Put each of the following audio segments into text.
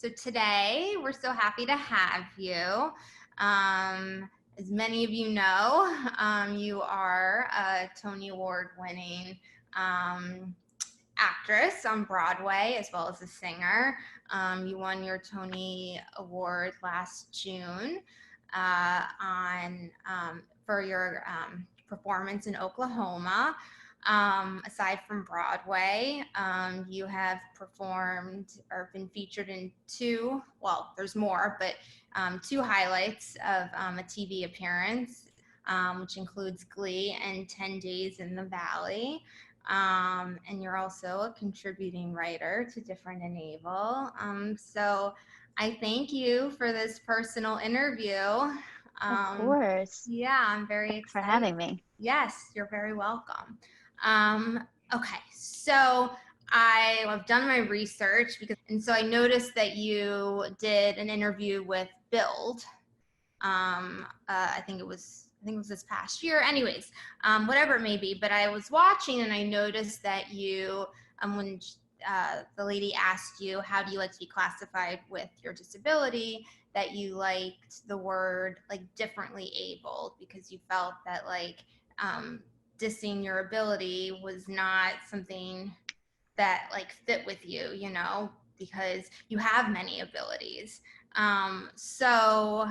So today we're so happy to have you. As many of you know, you are a Tony Award winning actress on Broadway as well as a singer. You won your Tony Award last June for your performance in Oklahoma. Aside from Broadway, you have performed or been featured in there's more, but two highlights of a TV appearance, which includes Glee and 10 Days in the Valley. And you're also a contributing writer to Different Enable. So I thank you for this personal interview. Of course. Yeah, I'm very Thanks for excited. having me. Yes, you're very welcome. Okay, so I've done my research and so I noticed that you did an interview with Build. I think it was this past year. Anyways, whatever it may be. But I was watching and I noticed that you, when the lady asked you, how do you like to be classified with your disability, that you liked the word like differently abled because you felt that like dissing your ability was not something that like fit with you, you know, because you have many abilities. So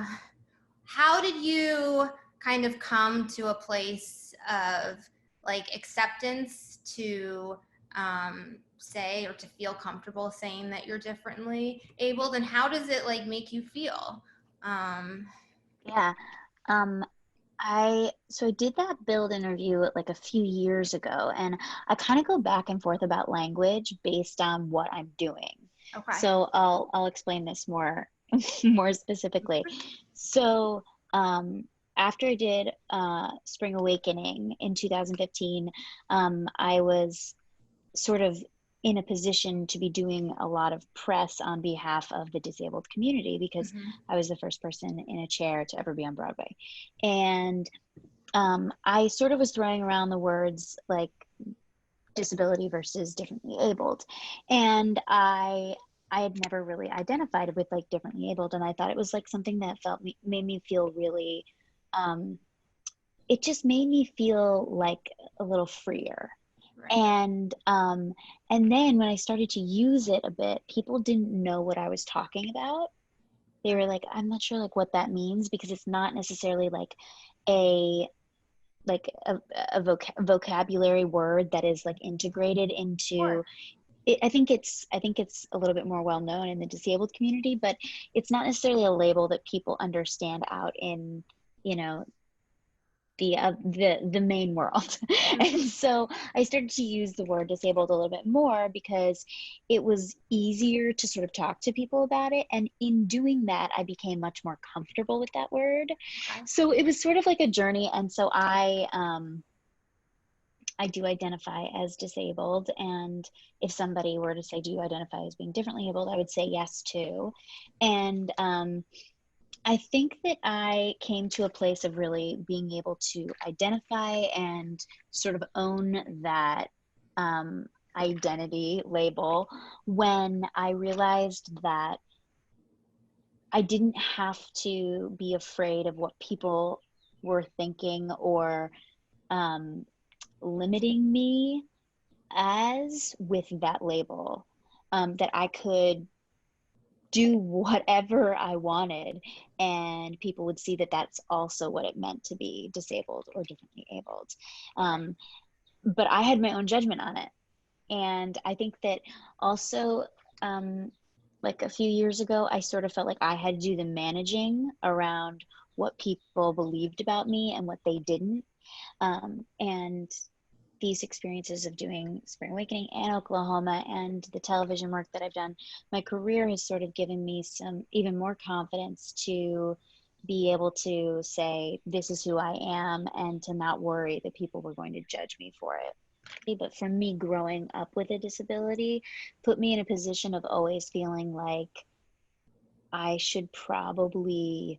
how did you kind of come to a place of like acceptance to say or to feel comfortable saying that you're differently abled, and how does it like make you feel? Yeah. Um, I did that Build interview like a few years ago, and I kind of go back and forth about language based on what I'm doing. Okay. So I'll explain this more more specifically. So after I did Spring Awakening in 2015, I was sort of in a position to be doing a lot of press on behalf of the disabled community because I was the first person in a chair to ever be on Broadway. And I sort of was throwing around the words like disability versus differently abled. And I had never really identified with like differently abled. And I thought it was like something that made me feel really, it just made me feel like a little freer. Right. And then when I started to use it a bit, people didn't know what I was talking about. They were like, I'm not sure like what that means, because it's not necessarily like a vocabulary word that is like integrated into Sure. I think it's a little bit more well known in the disabled community, but it's not necessarily a label that people understand out in, you know, the main world. And so I started to use the word disabled a little bit more because it was easier to sort of talk to people about it, and in doing that I became much more comfortable with that word. Okay. So it was sort of like a journey. And so I do identify as disabled, and if somebody were to say, do you identify as being differently abled, I would say yes too. And I think that I came to a place of really being able to identify and sort of own that identity label when I realized that I didn't have to be afraid of what people were thinking or limiting me as with that label, that I could do whatever I wanted, and people would see that that's also what it meant to be disabled or differently abled. But I had my own judgment on it. And I think that also, like a few years ago, I sort of felt like I had to do the managing around what people believed about me and what they didn't. And these experiences of doing Spring Awakening and Oklahoma and the television work that I've done, my career has sort of given me some even more confidence to be able to say, this is who I am, and to not worry that people were going to judge me for it. But for me, growing up with a disability put me in a position of always feeling like I should probably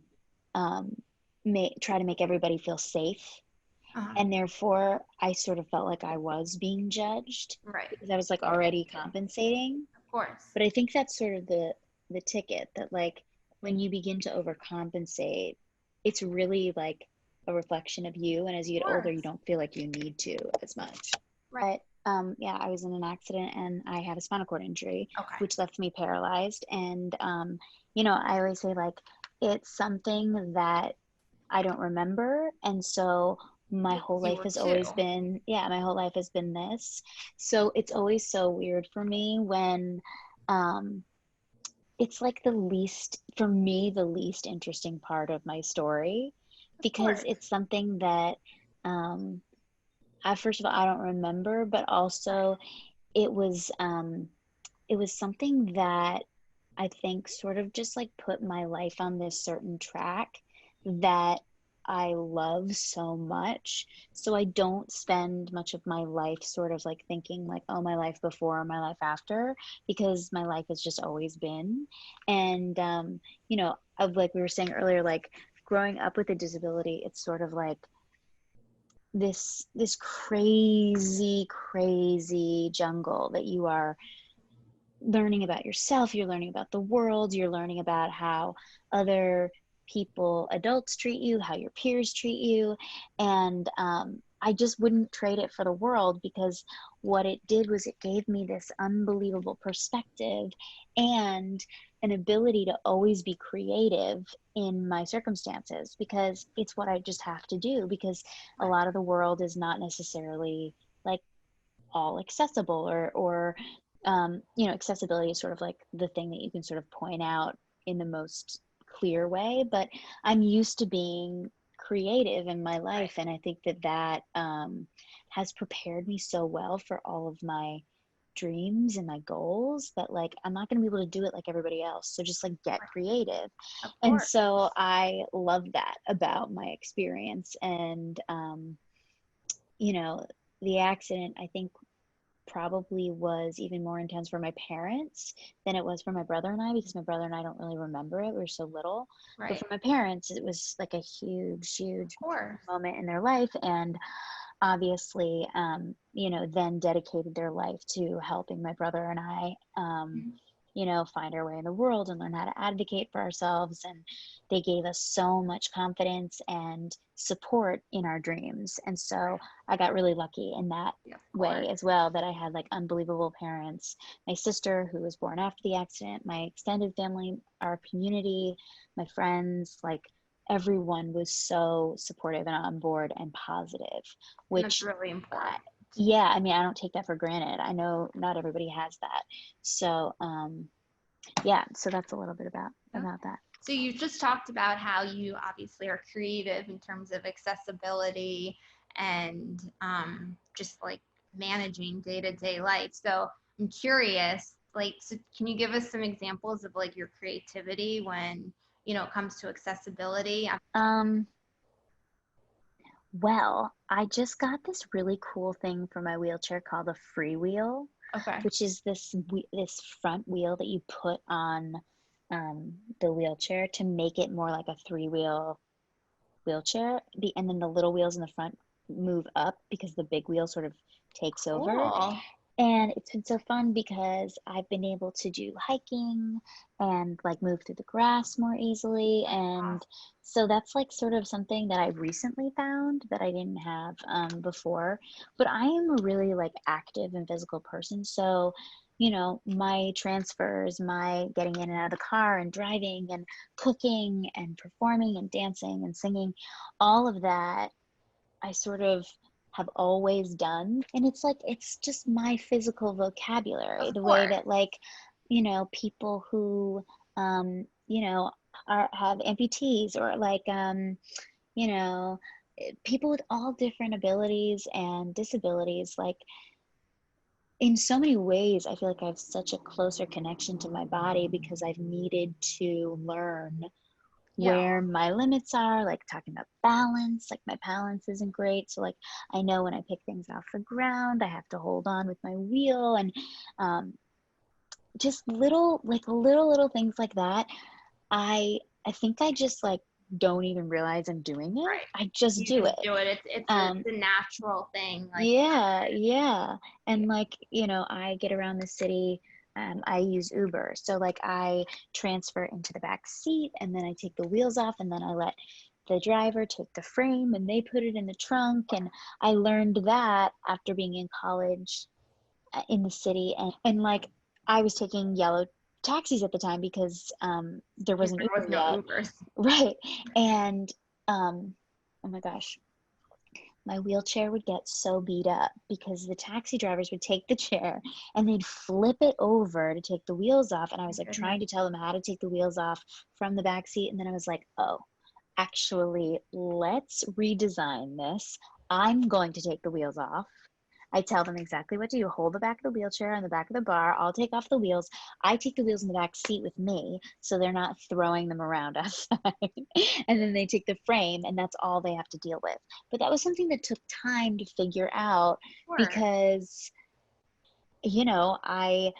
try to make everybody feel safe. And therefore, I sort of felt like I was being judged, Right. because I was like already compensating. Of course. But I think that's sort of the the ticket that like when you begin to overcompensate, it's really like a reflection of you. And as you get older, you don't feel like you need to as much. Right. But yeah, I was in an accident and I had a spinal cord injury, which left me paralyzed. And you know, I always say like it's something that I don't remember. And so my whole life has always been, my whole life has been this. So it's always so weird for me when it's like the least, for me, the least interesting part of my story, because it's something that first of all, I don't remember, but also it was something that I think sort of just like put my life on this certain track that I love so much. So I don't spend much of my life sort of like thinking like, oh, my life before, my life after, because my life has just always been. And, you know, like we were saying earlier, like growing up with a disability, it's sort of like this crazy jungle that you are learning about yourself, you're learning about the world, you're learning about how other people, adults, treat you, how your peers treat you. And I just wouldn't trade it for the world, because what it did was it gave me this unbelievable perspective and an ability to always be creative in my circumstances, because it's what I just have to do, because a lot of the world is not necessarily like all accessible, or you know, accessibility is sort of like the thing that you can sort of point out in the most clear way. But I'm used to being creative in my life, and I think that has prepared me so well for all of my dreams and my goals, that like I'm not going to be able to do it like everybody else, so just like get creative. And so I love that about my experience. And you know, the accident, I think, probably was even more intense for my parents than it was for my brother and I, because my brother and I don't really remember it. We were so little. But for my parents, it was like a huge moment in their life. And obviously, you know, then dedicated their life to helping my brother and I, you know, find our way in the world and learn how to advocate for ourselves. And they gave us so much confidence and support in our dreams. And so I got really lucky in that way as well, that I had like unbelievable parents. My sister, who was born after the accident, my extended family, our community, my friends, like everyone was so supportive and on board and positive, which that's really important. Yeah, I mean, I don't take that for granted. I know not everybody has that. So, yeah, so that's a little bit about that. So you just talked about how you obviously are creative in terms of accessibility and just like managing day-to-day life. So I'm curious, like, so can you give us some examples of like your creativity when, you know, it comes to accessibility? Well, I just got this really cool thing for my wheelchair called a freewheel, which is this front wheel that you put on the wheelchair to make it more like a three-wheel wheelchair. And then the little wheels in the front move up because the big wheel sort of takes over. And it's been so fun because I've been able to do hiking and like move through the grass more easily. And so that's like sort of something that I recently found that I didn't have before. But I am a really like active and physical person. So, you know, my transfers, my getting in and out of the car and driving and cooking and performing and dancing and singing, all of that I sort of have always done. And it's like, it's just my physical vocabulary, the way that like, you know, people who, you know, have amputees, or like, you know, people with all different abilities and disabilities, like in so many ways, I feel like I have such a closer connection to my body because I've needed to learn where my limits are, like talking about balance, like my balance isn't great. So like, I know when I pick things off the ground, I have to hold on with my wheel, and just little things like that. I think I just like don't even realize I'm doing it. I just do it. It's a natural thing. Like, yeah. And like, you know, I get around the city. I use Uber. So like I transfer into the back seat and then I take the wheels off and then I let the driver take the frame and they put it in the trunk. And I learned that after being in college in the city. And like I was taking yellow taxis at the time because there wasn't There was Uber no yet. Ubers. Right. And oh my gosh, my wheelchair would get so beat up because the taxi drivers would take the chair and they'd flip it over to take the wheels off. And I was like trying to tell them how to take the wheels off from the back seat. And then I was like, oh, actually, let's redesign this. I'm going to take the wheels off. I tell them exactly what to do. Hold the back of the wheelchair on the back of the bar. I'll take off the wheels. I take the wheels in the back seat with me so they're not throwing them around outside. And then they take the frame and that's all they have to deal with. But that was something that took time to figure out because, you know, I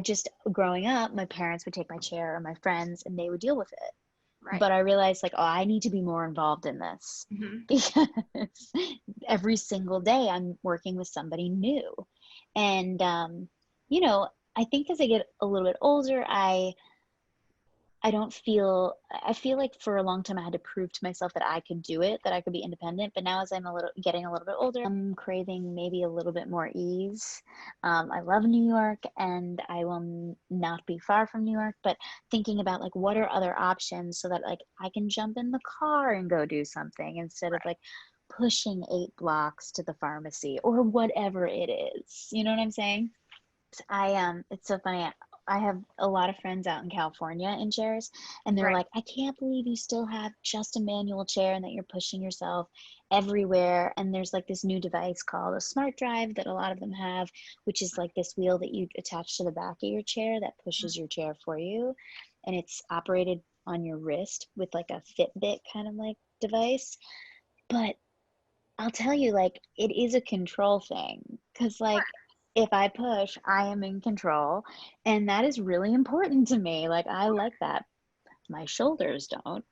just growing up, my parents would take my chair or my friends and they would deal with it. Right. But I realized like, oh, I need to be more involved in this because every single day I'm working with somebody new. And, you know, I think as I get a little bit older, I feel like for a long time I had to prove to myself that I could do it, that I could be independent. But now as I'm getting a little bit older, I'm craving maybe a little bit more ease. I love New York and I will not be far from New York, but thinking about like, what are other options so that like I can jump in the car and go do something instead of like pushing 8 blocks to the pharmacy or whatever it is. You know what I'm saying? It's so funny. I have a lot of friends out in California in chairs, and they're like, I can't believe you still have just a manual chair and that you're pushing yourself everywhere. And there's like this new device called a smart drive that a lot of them have, which is like this wheel that you attach to the back of your chair that pushes your chair for you. And it's operated on your wrist with like a Fitbit kind of like device. But I'll tell you, like, it is a control thing because, like, if I push, I am in control. And that is really important to me. Like, I like that. My shoulders don't,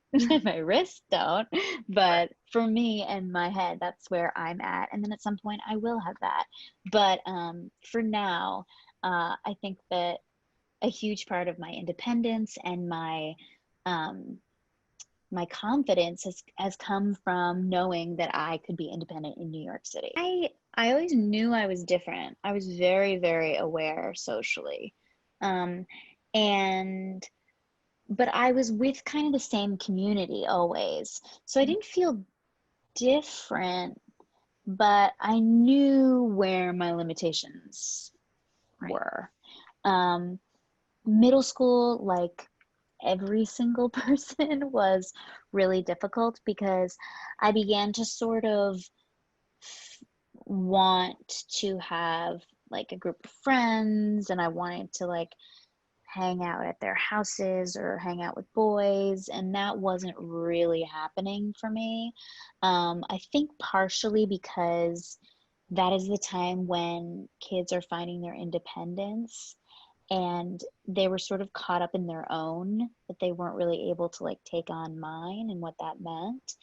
my wrists don't. But for me and my head, that's where I'm at. And then at some point, I will have that. But for now, I think that a huge part of my independence and my confidence has come from knowing that I could be independent in New York City. I always knew I was different. I was very, very aware socially. And but I was with kind of the same community always. So I didn't feel different, but I knew where my limitations were. Middle school, like every single person, was really difficult because I began to sort of want to have like a group of friends and I wanted to like hang out at their houses or hang out with boys, and that wasn't really happening for me. I think partially because that is the time when kids are finding their independence and they were sort of caught up in their own, that they weren't really able to like take on mine and what that meant.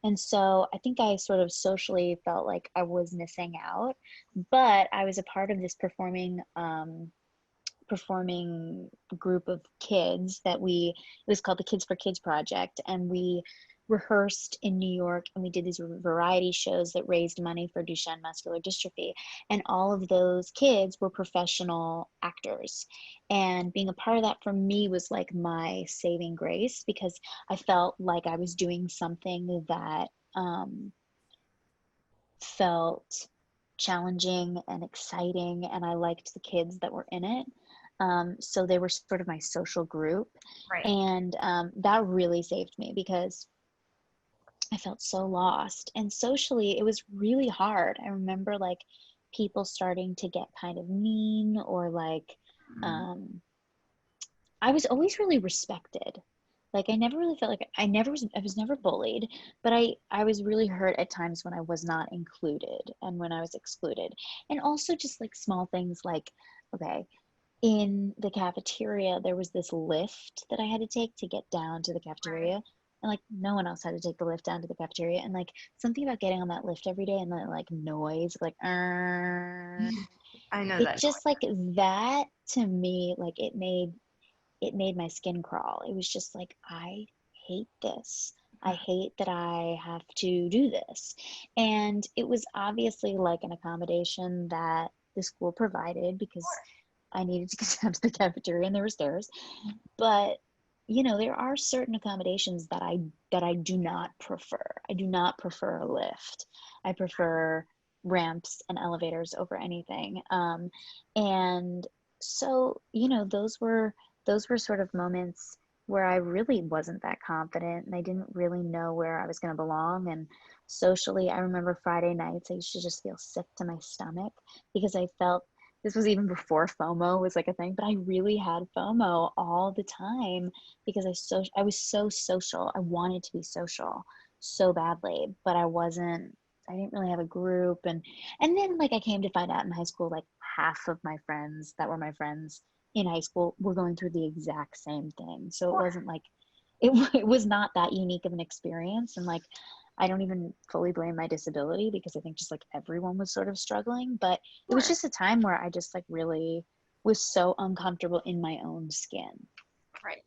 And so I think I sort of socially felt like I was missing out, but I was a part of this performing group of kids that it was called the Kids for Kids Project, and we rehearsed in New York and we did these variety shows that raised money for Duchenne muscular dystrophy, and all of those kids were professional actors, and being a part of that for me was like my saving grace because I felt like I was doing something that felt challenging and exciting, and I liked the kids that were in it. So they were sort of my social group. And that really saved me because I felt so lost. And socially, it was really hard. I remember like people starting to get kind of mean or like, I was always really respected. Like I never really felt like I was never bullied, but I was really hurt at times when I was not included and when I was excluded. And also just like small things like, okay, in the cafeteria, there was this lift that I had to take to get down to the cafeteria. And like no one else had to take the lift down to the cafeteria. And like something about getting on that lift every day and that like noise, like, I I know It that just like that to me, like it made my skin crawl. It was just like, I hate this. I hate that I have to do this. And it was obviously like an accommodation that the school provided because I needed to get down to the cafeteria and there were stairs. But there are certain accommodations that I do not prefer. I do not prefer a lift. I prefer ramps and elevators over anything. And so, those were sort of moments where I really wasn't that confident and I didn't really know where I was going to belong. And socially, I remember Friday nights, I used to just feel sick to my stomach because I felt this was even before FOMO was like a thing, but I really had FOMO all the time because I was so social. I wanted to be social so badly, but I didn't really have a group. And then like I came to find out in high school, like half of my friends that were my friends in high school were going through the exact same thing. So it wasn't like, it was not that unique of an experience. And like, I don't even fully blame my disability because I think just like everyone was sort of struggling, but it was just a time where I just like really was so uncomfortable in my own skin. Right.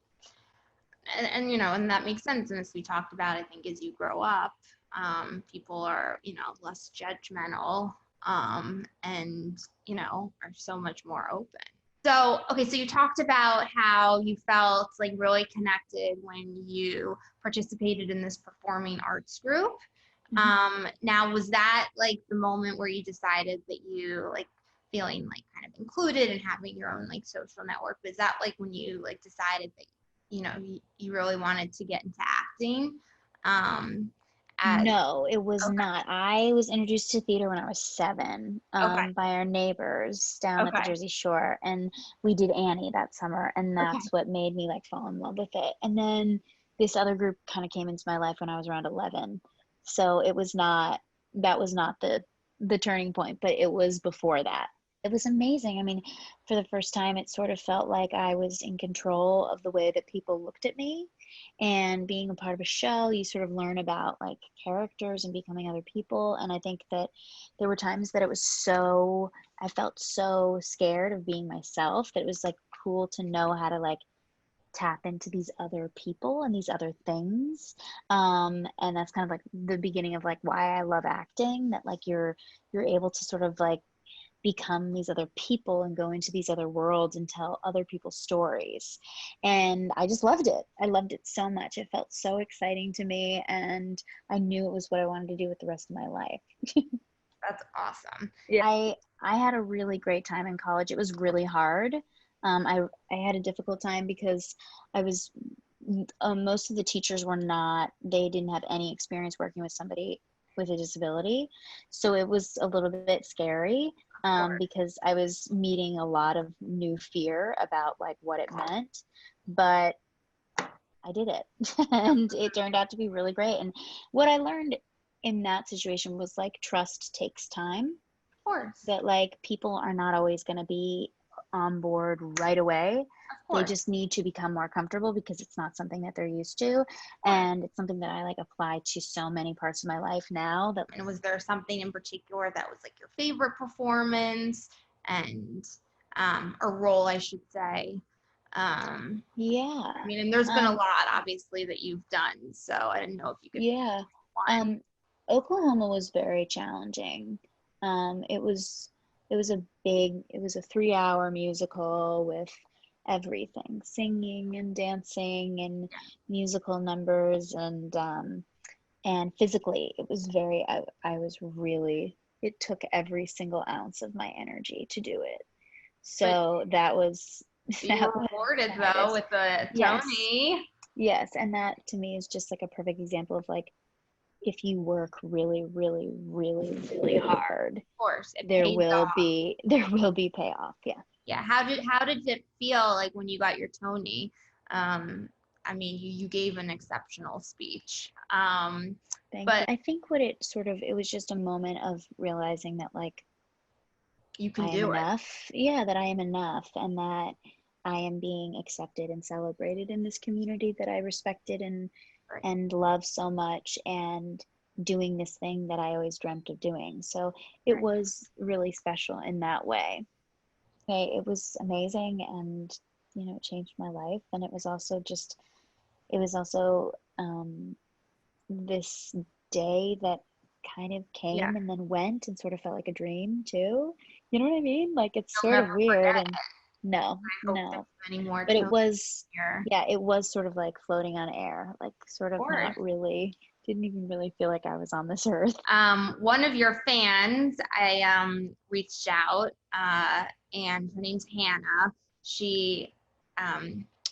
And that makes sense. And as we talked about, I think as you grow up, people are, less judgmental, and, are so much more open. So, okay, so you talked about how you felt like really connected when you participated in this performing arts group. Now, was that like the moment where you decided that you like feeling like kind of included and having your own like social network? Was that like when you like decided that, you really wanted to get into acting? No, it was Okay. not. I was introduced to theater when I was 7, Okay. by our neighbors down at the Okay. Jersey Shore, and we did Annie that summer, and Okay. that's what made me like fall in love with it. And then this other group kind of came into my life when I was around 11, so that was not the turning point, but it was before that. It was amazing. I mean, for the first time, it sort of felt like I was in control of the way that people looked at me. And being a part of a show, you sort of learn about like characters and becoming other people. And I think that there were times that I felt so scared of being myself that it was like cool to know how to like tap into these other people and these other things. And that's kind of like the beginning of like why I love acting, that like you're able to sort of like become these other people and go into these other worlds and tell other people's stories. And I just loved it. I loved it so much. It felt so exciting to me, and I knew it was what I wanted to do with the rest of my life. That's awesome. I had a really great time in college. It was really hard. I had a difficult time because I was most of the teachers they didn't have any experience working with somebody with a disability. So it was a little bit scary, because I was meeting a lot of new fear about like what it meant, but I did it and it turned out to be really great. And what I learned in that situation was like trust takes time, Of course. that like people are not always going to be on board right away. They just need to become more comfortable because it's not something that they're used to. And it's something that I like apply to so many parts of my life now. And was there something in particular that was like your favorite performance and or role, I should say? Yeah. I mean, and there's been a lot obviously that you've done, so I didn't know if you could Yeah. one. Oklahoma was very challenging. It was it was a 3-hour musical with everything, singing and dancing and musical numbers, and physically it was I was really, it took every single ounce of my energy to do it. So that was You were rewarded though with the Tony. Yes, and that to me is just like a perfect example of like, if you work really, really, really, really hard, Of course, there will be payoff. Yeah. Yeah. How did it feel like when you got your Tony? I mean, you gave an exceptional speech. But I think it was just a moment of realizing that like you can I am do it. enough. Yeah, that I am enough, and that I am being accepted and celebrated in this community that I respected and love so much, and doing this thing that I always dreamt of doing. So it was really special in that way. It was amazing, and it changed my life. And it was also this day that kind of Yeah, came and then went and sort of felt like a dream too. You know what I mean? Like, it's you'll sort of never weird. forget. And no, I hope there's no, many more but children here. yeah, it was sort of like floating on air, like sort Of of course. not really, didn't even really feel like I was on this earth. One of your fans, I reached out, and her name's Hannah. She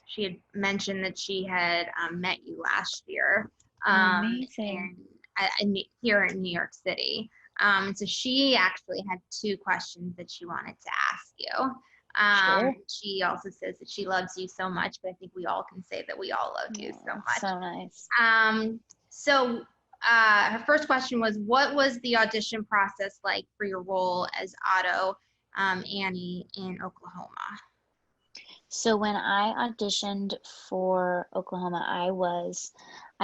she had mentioned that she had met you last year, Oh, um, amazing. and here in New York City. So she actually had two questions that she wanted to ask you. Sure. She also says that she loves you so much, but I think we all can say that we all love you Oh, so that's much. so nice. So her first question was, what was the audition process like for your role as Otto, Annie in Oklahoma? So when I auditioned for Oklahoma, I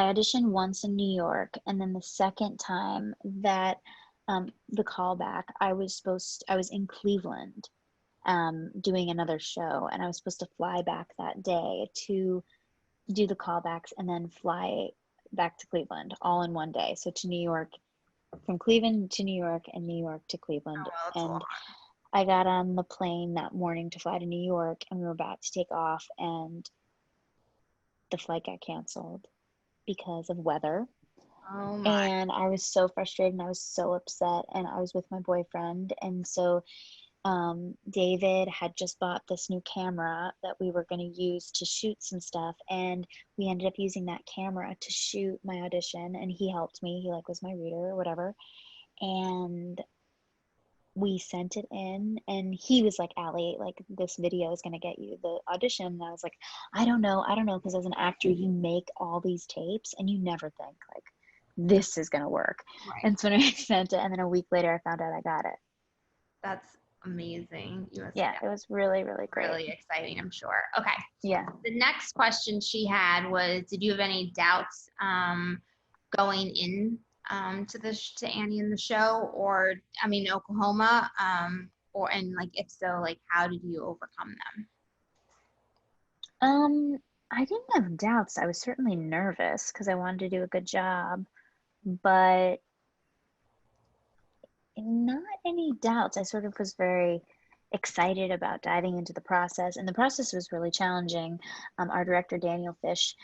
auditioned once in New York, and then the second time that the callback, I was in Cleveland doing another show, and I was supposed to fly back that day to do the callbacks and then fly back to Cleveland all in one day. So to New York, from Cleveland to New York, and New York to Oh, Cleveland. well, it's a lot. And I got on the plane that morning to fly to New York, and we were about to take off, and the flight got canceled because of weather. Oh my. And I was so frustrated and I was so upset, and I was with my boyfriend. And so David had just bought this new camera that we were going to use to shoot some stuff, and we ended up using that camera to shoot my audition, and he helped me. He like was my reader or whatever. And we sent it in, and he was like, Allie, like, this video is going to get you the audition. And I was like, I don't know, because as an actor you make all these tapes and you never think like this is going to work. Right. And so when I sent it, and then a week later I found out I got it. That's amazing. You must Yeah, have it was really, really been great. really exciting, I'm sure. Okay. Yeah. The next question she had was, did you have any doubts going in to Annie in the show, or I mean Oklahoma, and like if so, like how did you overcome them? um I didn't have doubts. I was certainly nervous because I wanted to do a good job, but not any doubts. I sort of was very excited about diving into the process, and the process was really challenging. Our director, Daniel Fish,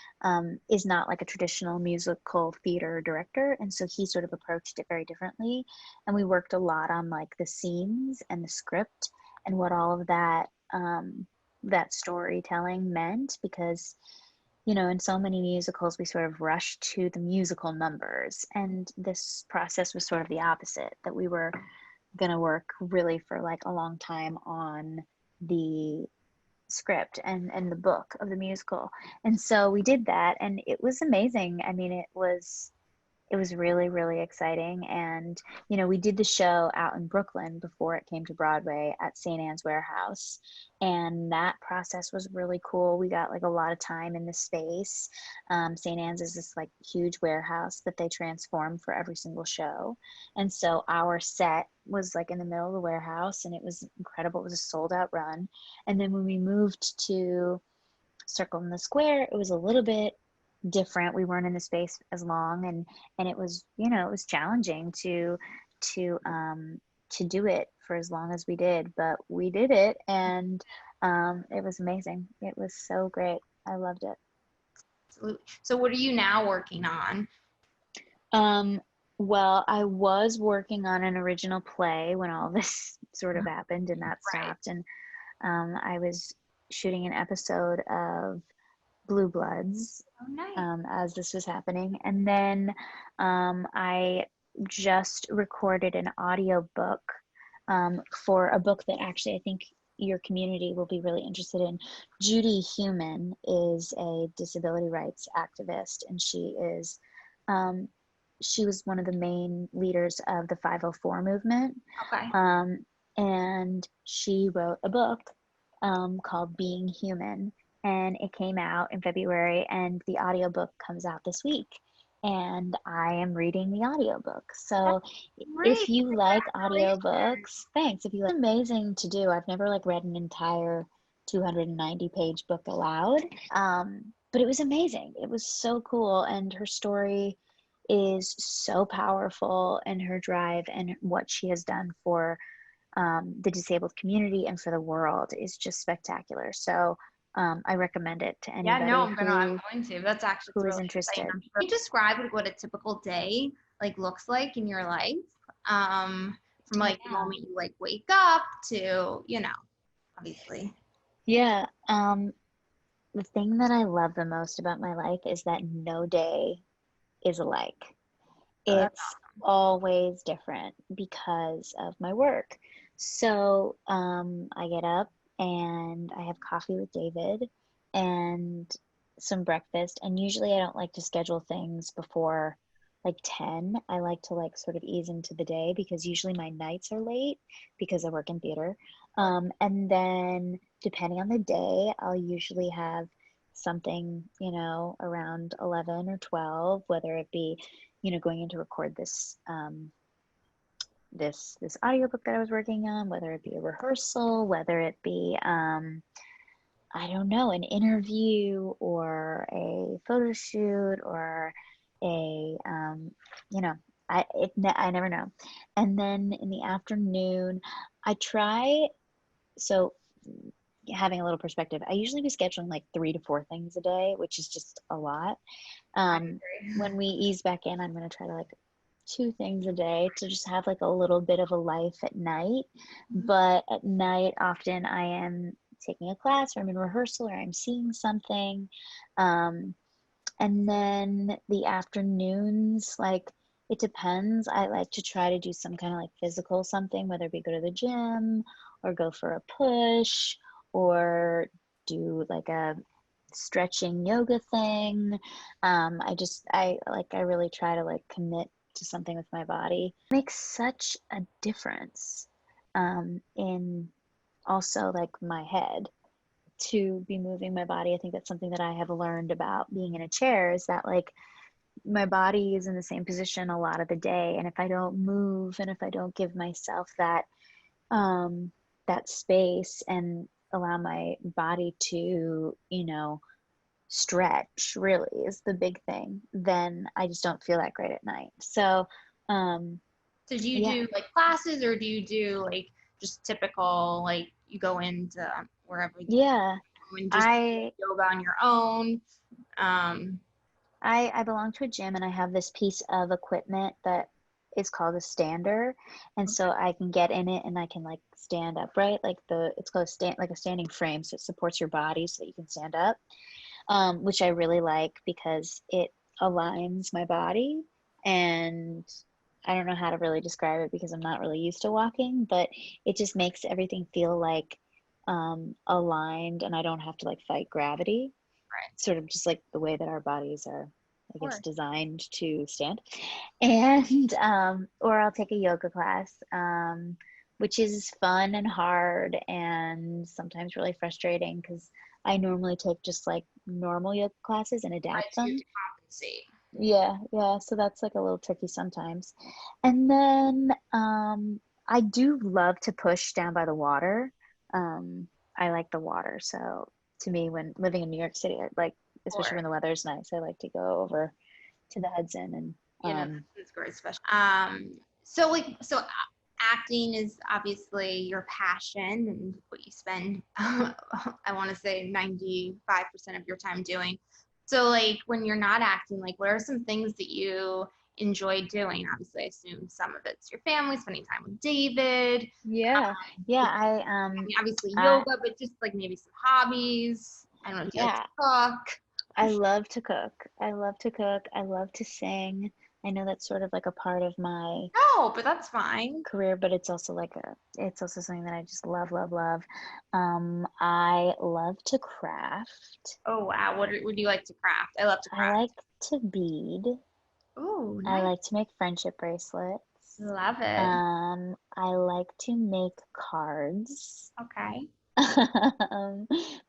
is not like a traditional musical theater director, and so he sort of approached it very differently. And we worked a lot on like the scenes and the script and what all of that storytelling meant, because in so many musicals, we sort of rush to the musical numbers. And this process was sort of the opposite, that we were going to work really for like a long time on the script and the book of the musical. And so we did that, and it was amazing. I mean, it was really, really exciting. And, we did the show out in Brooklyn before it came to Broadway at St. Anne's Warehouse. And that process was really cool. We got like a lot of time in the space. St. Anne's is this like huge warehouse that they transform for every single show. And so our set was like in the middle of the warehouse, and it was incredible. It was a sold out run. And then when we moved to Circle in the Square, it was a little bit different. We weren't in the space as long, and it was it was challenging to to do it for as long as we did, but we did it. And it was amazing. It was so great. I loved it. Absolutely. So what are you now working on? um well, I was working on an original play when all this sort of happened, and that Right. stopped. And I was shooting an episode of Blue Bloods Oh, nice. as this was happening. And then I just recorded an audio book for a book that actually I think your community will be really interested in. Judy Heumann is a disability rights activist, and um, she was one of the main leaders of the 504 movement. Okay. And she wrote a book called Being Human, and it came out in February, and the audiobook comes out this week. and I am reading the audiobook. So if Great. you like Congratulations. audiobooks, thanks. If you like, it's amazing to do. I've never like read an entire 290-page book aloud. But it was amazing. It was so cool. And her story is so powerful, and her drive and what she has done for the disabled community and for the world is just spectacular. So I recommend it to Yeah, no, anybody I'm going to. That's actually who is really exciting. interested. I'm sure. Can you describe like what a typical day like looks like in your life? From like the Yeah. moment you like wake up to, obviously. Yeah. The thing that I love the most about my life is that no day is alike. That's It's always different because of my work. So I get up and I have coffee with David and some breakfast. And usually I don't like to schedule things before like 10. I like to like sort of ease into the day because usually my nights are late because I work in theater. And then depending on the day, I'll usually have something, around 11 or 12, whether it be going in to record this audiobook that I was working on, whether it be a rehearsal, whether it be I don't know, an interview or a photo shoot or a you know, I never know. And then in the afternoon, I try so having a little perspective, I usually be scheduling like 3 to 4 things a day, which is just a lot. I Um, agree. when we ease back in, I'm going to try to like 2 things a day to just have like a little bit of a life at night. But at night, often I am taking a class or I'm in rehearsal or I'm seeing something. Um, and then the afternoons, like it depends. I like to try to do some kind of like physical something, whether it be go to the gym or go for a push or do like a stretching yoga thing. I really try to like commit to something with my body. It makes such a difference in also like my head to be moving my body. I think that's something that I have learned about being in a chair is that like my body is in the same position a lot of the day. And if I don't move and if I don't give myself um, that space and allow my body to, stretch really is the big thing, then I just don't feel that great at night. So, So do you yeah, do like classes or do you do like just typical like you go into wherever you yeah. go and just do I yoga on your own? Um, I belong to a gym and I have this piece of equipment that is called a stander, and so I can get in it and I can like stand upright, like it's called a standing frame, so it supports your body so that you can stand up, which I really like because it aligns my body, and I don't know how to really describe it because I'm not really used to walking, but it just makes everything feel like aligned, and I don't have to like fight gravity, right, sort of just like the way that our bodies are, I of guess, course. designed to stand. And or I'll take a yoga class, which is fun and hard and sometimes really frustrating because I normally take just like normal yoga classes and Right, adapt so you have them. to compensate. Yeah, so that's like a little tricky sometimes. And then I do love to push down by the water. I like the water, so to me, when living in New York City, I like, especially Or when the weather's nice, I like to go over to the Hudson and that's great, especially. So acting is obviously your passion and what you spend. I want to say 95% of your time doing. So like when you're not acting, like what are some things that you enjoy doing? Obviously, I assume some of it's your family, spending time with David. yeah, yeah, I mean, obviously I yoga, but just like maybe some hobbies. I don't know if you like to yeah, cook. I love to cook. I love to cook. I love to sing. I know that's sort of like a part of my No, but that's fine. career, but it's also something that I just love, love, love. I love to craft. Oh wow, what would you like to craft? I love to I craft. like to bead. Oh, I nice. like to make friendship bracelets. Love it. I like to make cards. Okay.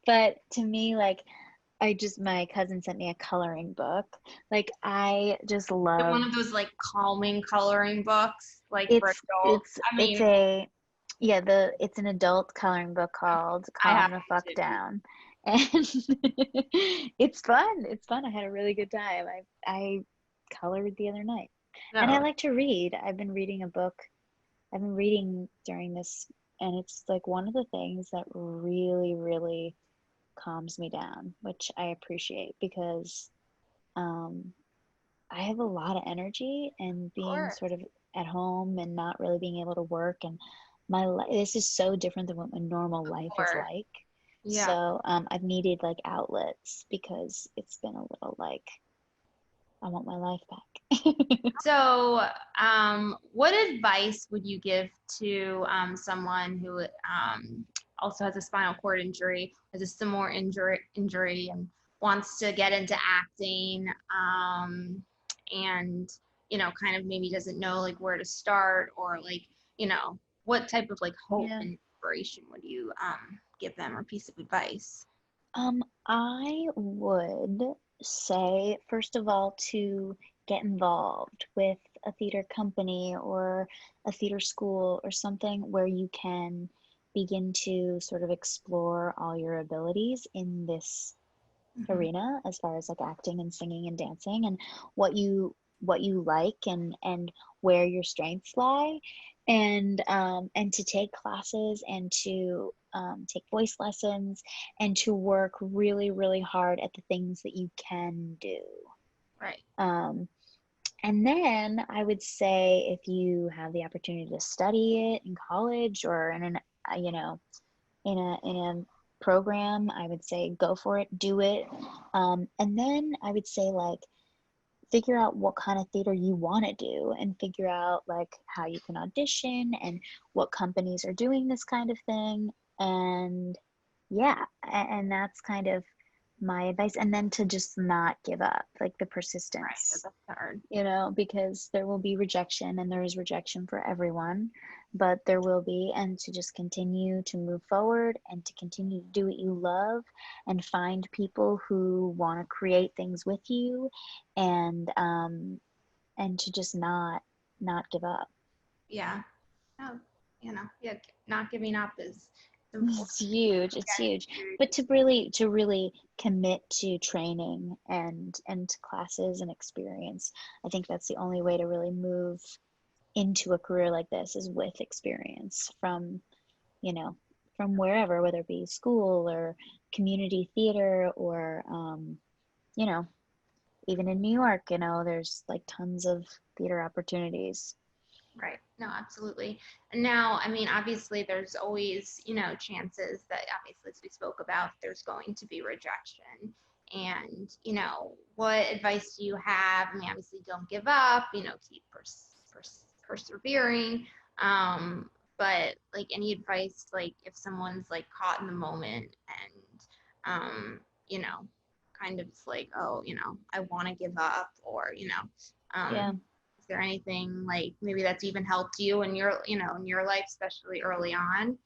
But to me, like my cousin sent me a coloring book. Like I just love, One of those like calming coloring books, like for it's adults. it's I it's mean, a yeah, it's an adult coloring book called I have Calm the Fuck to. Down. And it's fun. It's fun. I had a really good time. I colored the other night. And I No, like to read. I've been reading a book. I've been reading during this, and it's like one of the things that really, really calms me down, which I appreciate because um, I have a lot of energy, and of being course, sort of at home and not really being able to work, and this is so different than what my normal of life is course. like. Yeah. So I've needed like outlets because it's been a little like I want my life back. So, what advice would you give to someone who also has a spinal cord injury, has a similar injury, and wants to get into acting, and kind of maybe doesn't know like where to start, or like what type of like hope Yeah. and inspiration would you give them, or piece of advice? I would say, first of all, to get involved with a theater company or a theater school or something where you can begin to sort of explore all your abilities in this Mhm. arena as far as like acting and singing and dancing, and what you like, and where your strengths lie, and to take classes, and to take voice lessons, and to work really, really hard at the things that you can do. Right. um, and then I would say, if you have the opportunity to study it in college or in an you know in a program, I would say go for it, do it. And then I would say, like, figure out what kind of theater you want to do, and figure out like how you can audition and what companies are doing this kind of thing. And yeah, and that's kind of my advice. And then to just not give up, like the Right. persistence, That's hard. because there will be rejection, and there is rejection for everyone, but there will be. And to just continue to move forward, and to continue to do what you love, and find people who want to create things with you, and to just not give up. Yeah. No, yeah, not giving up is important. It's huge. It's huge. But to really commit to training and to classes and experience, I think that's the only way to really move into a career like this, is with experience from, you know, from wherever, whether it be school or community theater, or you know, even in New York, there's like tons of theater opportunities. Right. No, absolutely. And now, I mean, obviously, there's always, chances that obviously, as we spoke about, there's going to be rejection. And, what advice do you have? I mean, obviously, don't give up, keep persevering. But like any advice, like if someone's like caught in the moment and, you know, kind of like, oh, I want to give up, or, Yeah. is there anything like maybe that's even helped you in your, in your life, especially early on,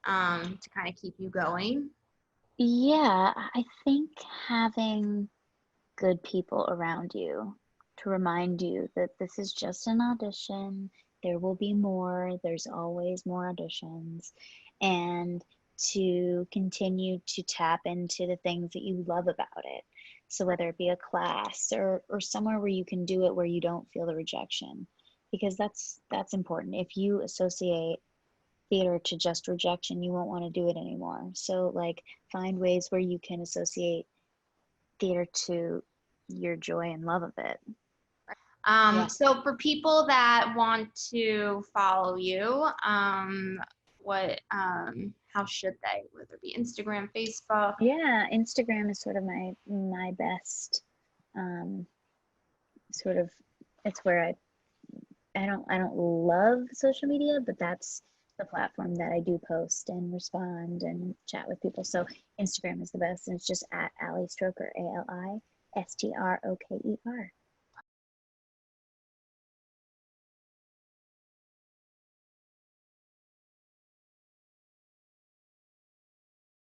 to kind of keep you going? Yeah, I think having good people around you to remind you that this is just an audition. There will be more. There's always more auditions. And to continue to tap into the things that you love about it. So whether it be a class, or somewhere where you can do it where you don't feel the rejection, because that's important. If you associate theater to just rejection, you won't want to do it anymore. So like, find ways where you can associate theater to your joy and love of it. Yeah. So for people that want to follow you, how should they? Whether it be Instagram, Facebook? Yeah, Instagram is sort of my best, um sort of, it's where I don't love social media, but that's the platform that I do post and respond and chat with people. So Instagram is the best, and it's just at Ali Stroker, ALISTROKER.